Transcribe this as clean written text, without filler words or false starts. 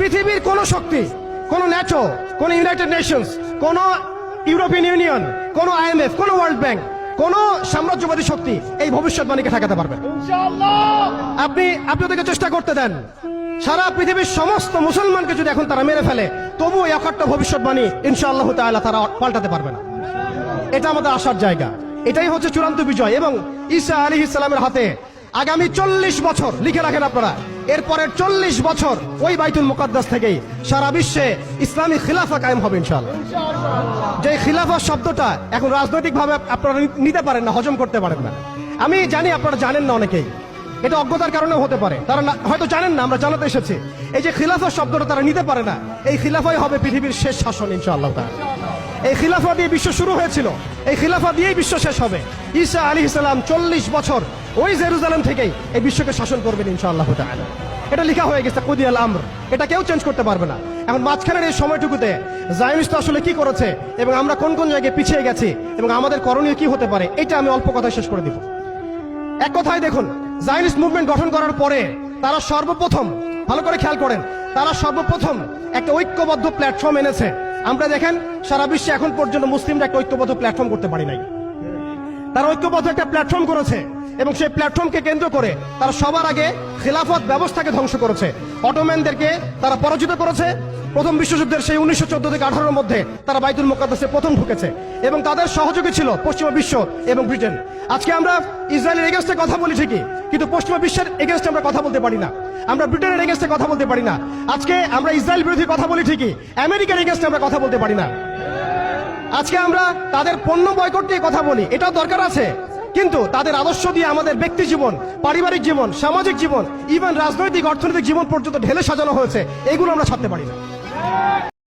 পৃথিবীর কোন শক্তি, কোন ন্যাটো, কোন ইউনাইটেড নেশনস, কোন ইউরোপিয়ান ইউনিয়ন, কোন IMF, কোন ওয়ার্ল্ড ব্যাংক, কোন সাম্রাজ্যবাদী শক্তি এই ভবিষ্যৎবাণীকে ঠেকাতে পারবে না। আপনি ওদেরকে চেষ্টা করতে দেন। সারা পৃথিবীর সমস্ত মুসলমানকে যদি এখন তারা মেরে ফেলে, তবু এই অখট্ট ভবিষ্যৎবাণী ইনশাআল্লাহ তাআলা তারা পাল্টাতে পারবে না। এটা আমাদের আশার জায়গা। এটাই হচ্ছে চূড়ান্ত বিজয়। এবং ঈসা আলাইহিস সালামের হাতে আগামী 40 বছর, লিখে রাখেন আপনারা, এরপরের 40 বছর ওই বাইতুল মুকাদ্দাস থেকেই সারা বিশ্বে ইসলামী খিলাফা কায়েম হবে ইনশাআল্লাহ। যে খিলাফা শব্দটা এখন রাজনৈতিকভাবে আপনারা নিতে পারেন না, হজম করতে পারেন না। আমি জানি আপনারা জানেন না, অনেকেই এটা অজ্ঞতার কারণে হতে পারে, তারা হয়তো জানেন না, আমরা জানাতে এসেছি। এই যে খিলাফা শব্দটা তারা নিতে পারে না, এই খিলাফাই হবে পৃথিবীর শেষ শাসন ইনশাআল্লাহ তাআলা। এই খিলাফা দিয়ে বিশ্ব শুরু হয়েছিল, এই খিলাফা দিয়েই বিশ্ব শেষ হবে। ঈসা আলাইহিস সালাম 40 বছর ওই জেরুজালেম থেকেই এই বিশ্বকে শাসন করবেন ইনশাআল্লাহ তাআলা। এটা লেখা হয়ে গেছে, কুদিয়াল আমর, এটা কেউ চেঞ্জ করতে পারবে না। এখন মাঝখানের এই সময়টুকুতে জায়নিস্ট আসলে কি করেছে এবং আমরা কোন কোন জায়গায় পিছিয়ে গেছি এবং আমাদের করণীয় কি হতে পারে, এটা আমি অল্প কথায় শেষ করে দিব। এক কথায় দেখুন, জায়নিস্ট মুভমেন্ট গঠন করার পরে তারা সর্বপ্রথম, ভালো করে খেয়াল করেন, তারা সর্বপ্রথম একটা ঐক্যবদ্ধ প্ল্যাটফর্ম এনেছে। আমরা দেখেন সারা বিশ্বে এখন পর্যন্ত মুসলিমরা একটা ঐক্যবদ্ধ প্ল্যাটফর্ম করতে পারি নাই। তারা ঐক্যবদ্ধ একটা প্ল্যাটফর্ম করেছে এবং সেই প্ল্যাটফর্মকে কেন্দ্র করে তারা সবার আগে খিলাফত ব্যবস্থাকে ধ্বংস করেছে। অটোম্যানদেরকে তারা পরাজিত করেছে। প্রথম বিশ্বযুদ্ধের সেই 1914 থেকে 18-এর মধ্যে তারা বাইতুল মুকাদ্দাসে প্রথম ঢুকেছে এবং তাদের সহযোগী ছিল পশ্চিমা বিশ্ব এবং ব্রিটেন। আজকে আমরা ইসরায়েলের এগেইনস্টে কথা বলি ঠিকই, কিন্তু পশ্চিমা বিশ্বের এগেইনস্টে আমরা কথা বলতে পারি না। আমরা ব্রিটেনের এগেইনস্টে কথা বলতে পারি না। আজকে আমরা ইসরায়েল বিরোধী কথা বলি ঠিকই, আমেরিকার এগেইনস্টে আমরা কথা বলতে পারি না। আজকে আমরা তাদের পণ্য বয়কট নিয়ে কথা বলি, এটাও দরকার আছে, কিন্তু তাদের আদর্শ দিয়ে আমাদের ব্যক্তি জীবন, পারিবারিক জীবন, সামাজিক জীবন, ইভেন রাজনৈতিক অর্থনৈতিক জীবন পর্যন্ত ঢেলে সাজানো হয়েছে, এগুলো আমরা ছাড়তে পারি না।